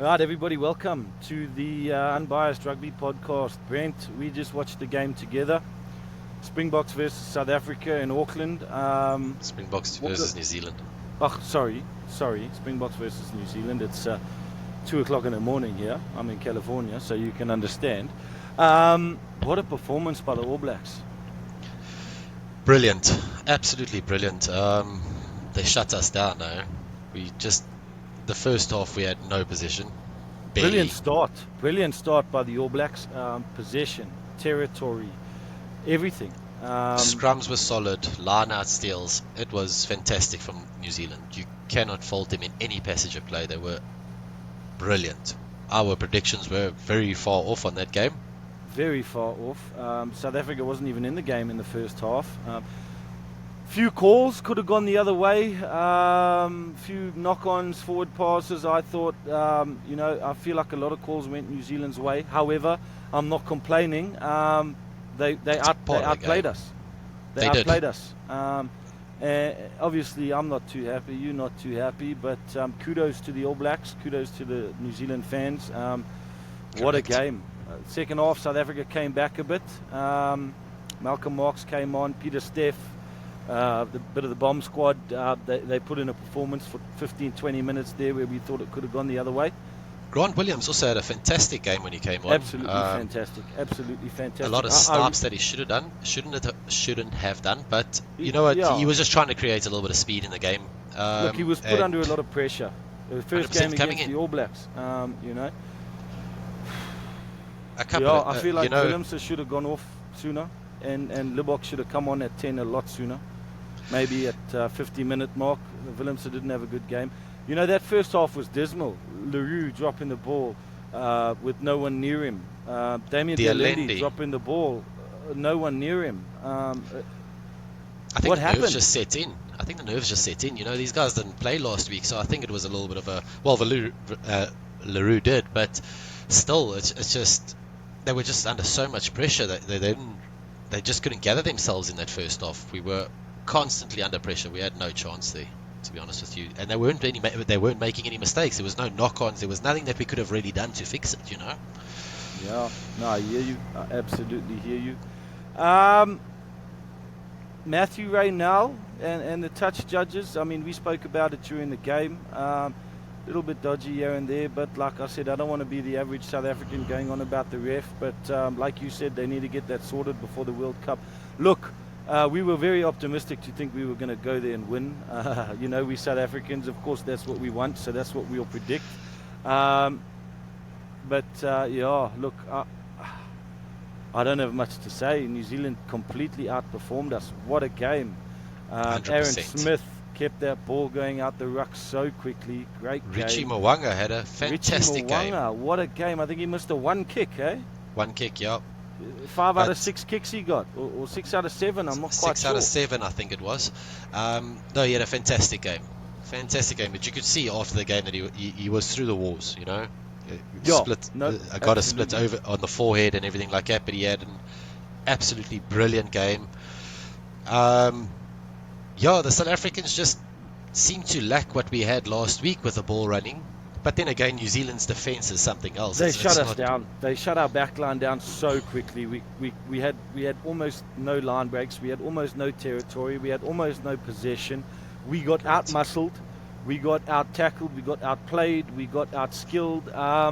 Right, everybody, welcome to the Unbiased Rugby Podcast. Brent, we just watched the game together. Springboks versus South Africa in Auckland. Springboks versus New Zealand. Oh, sorry. Springboks versus New Zealand. It's 2 o'clock in the morning here. I'm in California, so you can understand. What a performance by the All Blacks. Brilliant. Absolutely brilliant. They shut us down, though. The first half we had no possession. Barely. Brilliant start by the All Blacks. Possession, territory, everything. Scrums were solid, line-out steals. It was fantastic from New Zealand. You cannot fault them in any passage of play. They were brilliant. Our predictions were very far off on that game. Very far off. South Africa wasn't even in the game in the first half. Few calls could have gone the other way. Few knock-ons, forward passes. I thought, I feel like a lot of calls went New Zealand's way. However, I'm not complaining. They outplayed us. They outplayed us. Obviously, I'm not too happy. You're not too happy. But kudos to the All Blacks. Kudos to the New Zealand fans. What a game. Second half, South Africa came back a bit. Malcolm Marx came on. Peter Steff. The bit of the bomb squad, they put in a performance for 15-20 minutes there where we thought it could have gone the other way. Grant Williams also had a fantastic game when he came on. Absolutely fantastic. A lot of stops that he shouldn't have done, but you know what? Yeah. He was just trying to create a little bit of speed in the game. Look, he was put under a lot of pressure. The first game against the All Blacks, I feel like Williams should have gone off sooner, and Libbok should have come on at 10 a lot sooner. Maybe at 50-minute mark. Willemse didn't have a good game. That first half was dismal. Leroux dropping the ball with no one near him. Damien Dialendi dropping the ball, no one near him. I think what happened? Nerves just set in. I think the nerves just set in. These guys didn't play last week, so I think it was a little bit of a... Well, Leroux did, but still, it's just... They were just under so much pressure that they just couldn't gather themselves in that first half. We were constantly under pressure. We had no chance there, to be honest with you. And they weren't making any mistakes. There was no knock-ons. There was nothing that we could have really done to fix it, Yeah, no, I hear you. I absolutely hear you. Matthew Raynell and the touch judges, we spoke about it during the game. A little bit dodgy here and there, but like I said, I don't want to be the average South African going on about the ref, but like you said, they need to get that sorted before the World Cup. Look, we were very optimistic to think we were going to go there and win. We South Africans, of course, that's what we want, so that's what we'll predict. Look, I don't have much to say. New Zealand completely outperformed us. What a game. 100%. Aaron Smith kept that ball going out the ruck so quickly. Great game. Richie Mwanga had a fantastic game. What a game. I think he missed a one kick, eh? One kick, yeah. 5 out of 6 kicks he got, or 6 out of 7, I'm not quite sure. 6 out of 7, I think it was. No, he had a fantastic game. But you could see after the game that he was through the walls, I got a split over on the forehead and everything like that, but he had an absolutely brilliant game. The South Africans just seem to lack what we had last week with the ball running. But then again, New Zealand's defence is something else. They shut us down. They shut our back line down so quickly. We had almost no line breaks. We had almost no territory. We had almost no possession. We got out-muscled. We got out-tackled. We got outplayed. We got out-skilled. I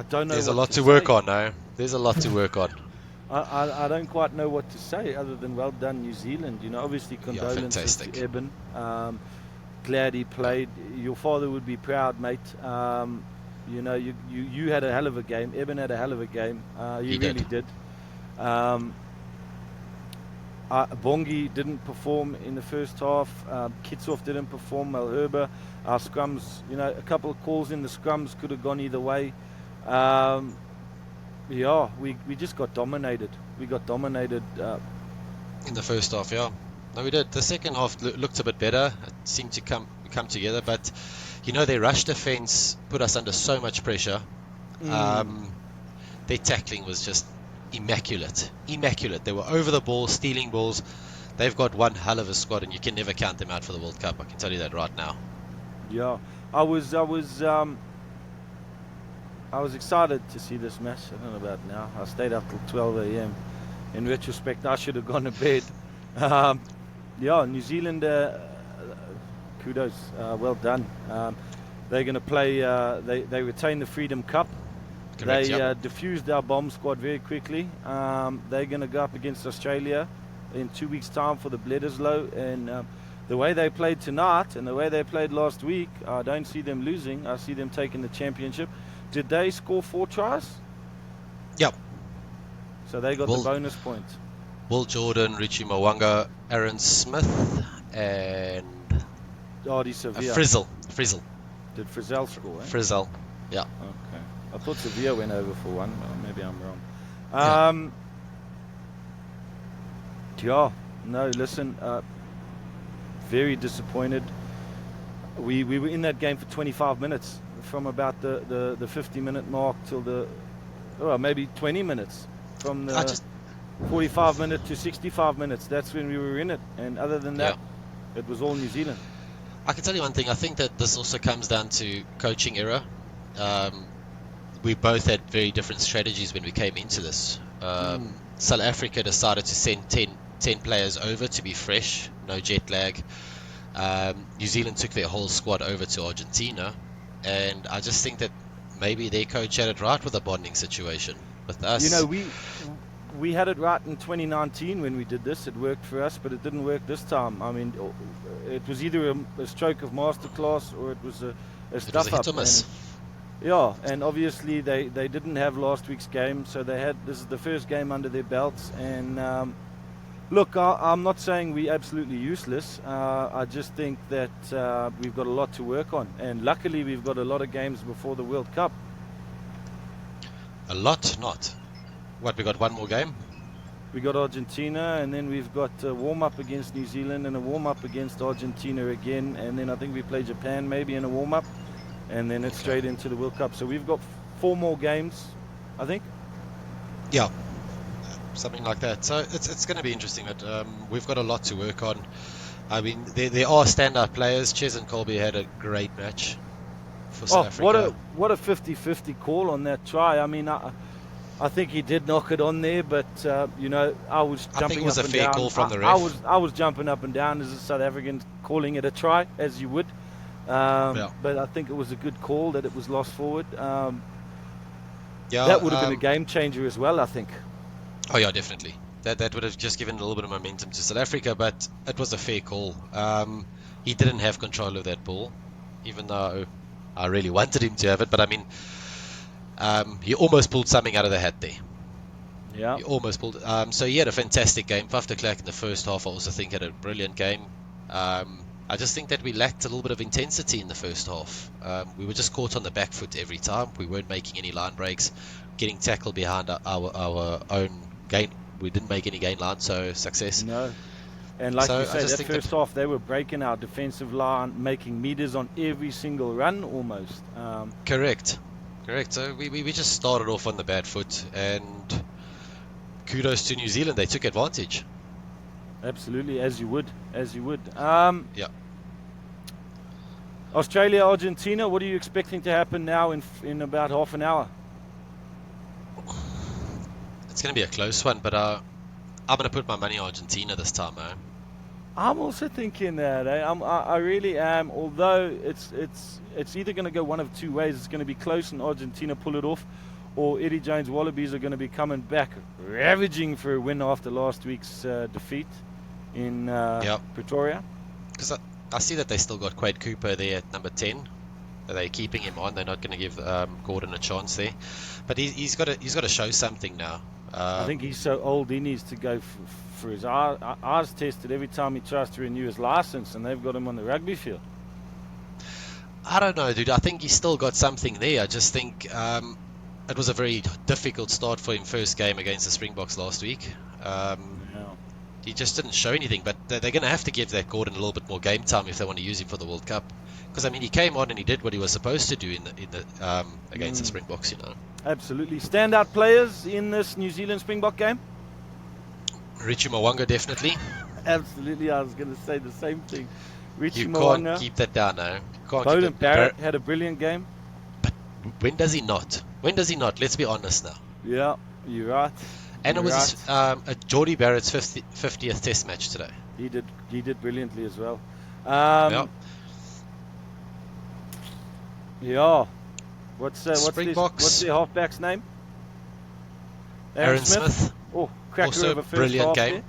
don't know. There's a lot to work on now. There's a lot to work on. I don't quite know what to say other than well done, New Zealand. Obviously condolences to Eben. Glad he played. Your father would be proud, mate. You had a hell of a game. Eben had a hell of a game. He really did. Bongi didn't perform in the first half. Kitsoff didn't perform. Malherbe. Our scrums, a couple of calls in the scrums could have gone either way. We just got dominated. We got dominated in the first half. Yeah. No, we did. The second half looked a bit better. It seemed to come together, but their rush defense put us under so much pressure. Their tackling was just immaculate. They were over the ball, stealing balls. They've got one hell of a squad, and you can never count them out for the World Cup. I can tell you that right now. Yeah. I was excited to see this match. I don't know about now. I stayed up till 12 a.m. In retrospect, I should have gone to bed. Yeah, New Zealand, kudos, well done. They're going to play, they retain the Freedom Cup. Correct, they diffused our bomb squad very quickly. They're going to go up against Australia in 2 weeks' time for the Bledisloe. And the way they played tonight and the way they played last week, I don't see them losing. I see them taking the championship. Did they score 4 tries? Yep. So they got the bonus points. Will Jordan, Richie Mwanga, Aaron Smith, and Frizzell. Did Frizzell score? Frizzell, yeah. Okay. I thought Sevilla went over for one, but maybe I'm wrong. Yeah. No, listen. Very disappointed. We were in that game for 25 minutes, from about the 50-minute mark till maybe 20 minutes, from the 45-minute to 65 minutes. That's when we were in it, and other than that, it was all New Zealand. I can tell you one thing. I think that this also comes down to coaching error. We both had very different strategies when we came into this. South Africa decided to send 10 players over to be fresh, no jet lag. New Zealand took their whole squad over to Argentina, and I just think that maybe their coach had it right with the bonding situation. With us, you know, we had it right in 2019 when we did this. It worked for us, but it didn't work this time. I mean, it was either a stroke of masterclass or it was a stuff up. And obviously they didn't have last week's game, so this is the first game under their belts. And look, I'm not saying we're absolutely useless. I just think that we've got a lot to work on, and luckily we've got a lot of games before the World Cup. A lot, not. What, we got one more game? We got Argentina, and then we've got a warm-up against New Zealand and a warm-up against Argentina again, and then I think we play Japan maybe in a warm-up, and then it's straight into the World Cup. So we've got 4 more games, I think. Yeah, something like that. So it's going to be interesting. But we've got a lot to work on. I mean, there are standout players. Ches and Colby had a great match for South Africa. What a 50-50 call on that try. I mean, I think he did knock it on there, but you know, I was jumping up and down. I think it was a fair call from the ref. I was jumping up and down as a South African, calling it a try, as you would. But I think it was a good call that it was lost forward. That would have been a game changer as well, I think. Oh yeah, definitely. That would have just given a little bit of momentum to South Africa, but it was a fair call. He didn't have control of that ball, even though I really wanted him to have it. But I mean, he almost pulled something out of the hat there. Yeah. He almost pulled. So he had a fantastic game. Faf de Klerk in the first half, I also think, had a brilliant game. I just think that we lacked a little bit of intensity in the first half. We were just caught on the back foot every time. We weren't making any line breaks, getting tackled behind our own gain. We didn't make any gain line, so success. No. And like you say, that first half, they were breaking our defensive line, making meters on every single run almost. Correct. So we just started off on the bad foot, and kudos to New Zealand. They took advantage. Absolutely, as you would. Yeah. Australia, Argentina, what are you expecting to happen now in about half an hour? It's going to be a close one, but I'm going to put my money on Argentina this time, man. I'm also thinking that. I really am. Although it's either going to go one of two ways. It's going to be close and Argentina pull it off, or Eddie Jones Wallabies are going to be coming back ravaging for a win after last week's defeat in Pretoria. Because I see that they still got Quade Cooper there at number 10. They're keeping him on. They're not going to give Gordon a chance there. But he's got to show something now. I think he's so old he needs to go for his eyes tested every time he tries to renew his license, and they've got him on the rugby field. I don't know, dude. I think he's still got something there. I just think it was a very difficult start for him first game against the Springboks last week. He just didn't show anything, but they're going to have to give that Gordon a little bit more game time if they want to use him for the World Cup. Because I mean, he came on and he did what he was supposed to do in the against the Springboks, you know. Absolutely. Standout players in this New Zealand Springbok game? Richie Mwanga, definitely. Absolutely, I was going to say the same thing. Richie you Mwanga. Can't keep that down now. Bowden Barrett had a brilliant game. But when does he not? When does he not? Let's be honest now. Yeah, you're right. And it was Geordie Barrett's 50th Test match today. He did brilliantly as well. Yeah. What's their halfback's name? Aaron Smith. Oh, cracker also of a first brilliant half game. there.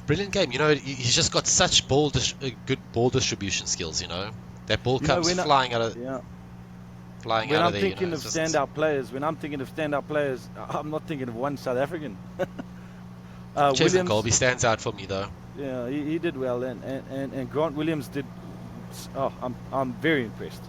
Brilliant game. You know, he's just got such good ball distribution skills. You know, that ball comes flying out of. Yeah. Flying when out I'm of there, thinking of standout players, I'm not thinking of one South African. Cheslin Colby stands out for me though. Yeah, he did well, and Grant Williams did. Oh, I'm very impressed.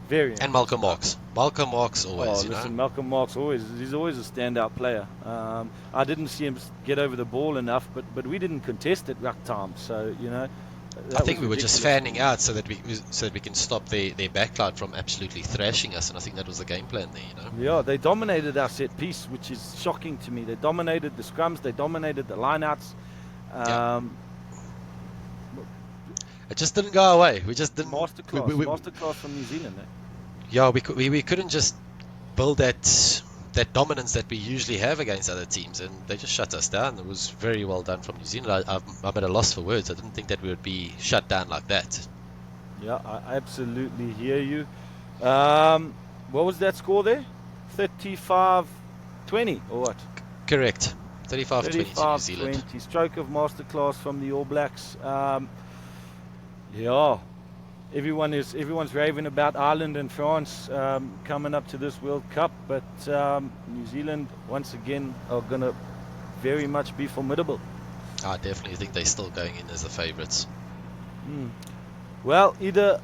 Very impressed. And Malcolm Marx. Malcolm Marx always. Malcolm Marx he's always a standout player. I didn't see him get over the ball enough, but we didn't contest at ruck time, so you know. I think we were just fanning out so that we can stop their backline from absolutely thrashing us, and I think that was the game plan there, you know. Yeah, they dominated our set piece, which is shocking to me. They dominated the scrums, they dominated the lineouts. It just didn't go away. We just didn't. Masterclass from New Zealand. Eh? Yeah, we couldn't just build that dominance that we usually have against other teams, and they just shut us down. It was very well done from New Zealand. I'm at a loss for words. I didn't think that we would be shut down like that. Yeah, I absolutely hear you. What was that score there? 35-20 or what? Correct. 35-20 to New Zealand. 35-20. Stroke of masterclass from the All Blacks. Yeah. Everyone's raving about Ireland and France coming up to this World Cup, but New Zealand once again are going to very much be formidable. I definitely think they're still going in as the favourites. Well, either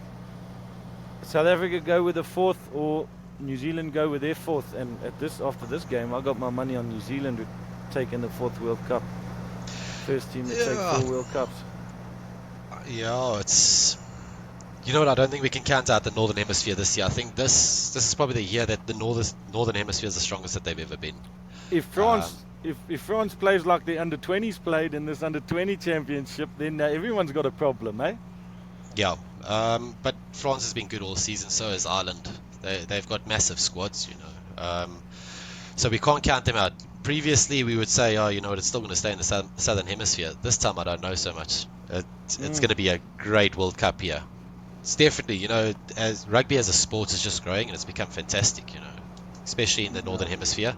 South Africa go with the fourth or New Zealand go with their fourth, and after this game I got my money on New Zealand taking the fourth World Cup. First team to take 4 World Cups. Yeah, it's... You know what? I don't think we can count out the Northern Hemisphere this year. I think this is probably the year that the Northern Hemisphere is the strongest that they've ever been. If France plays like the under-20s played in this under-20 championship, then everyone's got a problem, eh? Yeah, but France has been good all season. So has Ireland. They've got massive squads, you know. So we can't count them out. Previously, we would say, oh, you know what? It's still going to stay in the Southern Hemisphere. This time, I don't know so much. It's going to be a great World Cup here. It's definitely, you know, as rugby as a sport is just growing and it's become fantastic, you know, especially in the Northern Hemisphere.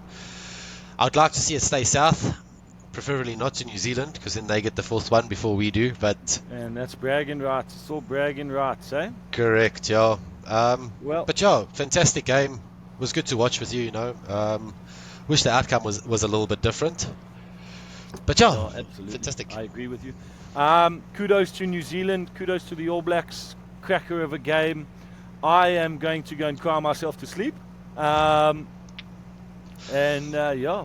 I'd like to see it stay south, preferably not to New Zealand, because then they get the fourth one before we do. And that's bragging rights. It's all bragging rights, eh? Correct, yeah. But yeah, fantastic game. It was good to watch with you, you know. Wish the outcome was a little bit different. But yeah, absolutely. Fantastic. I agree with you. Kudos to New Zealand. Kudos to the All Blacks. Cracker of a game. I am going to go and cry myself to sleep. Yeah,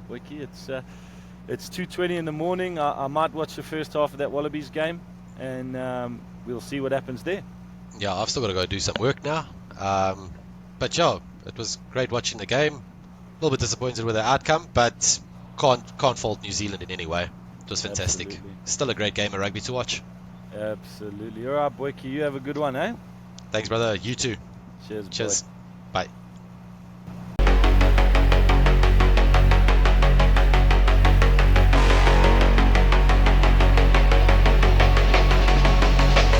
Wiki, it's 2:20 in the morning. I might watch the first half of that Wallabies game, and we'll see what happens there. Yeah, I've still got to go do some work now. But yeah, it was great watching the game. A little bit disappointed with the outcome, but can't fault New Zealand in any way. It was fantastic. Absolutely. Still a great game of rugby to watch. Absolutely. All right, Boyke, you have a good one, eh? Thanks, brother. You too. Cheers. Bye.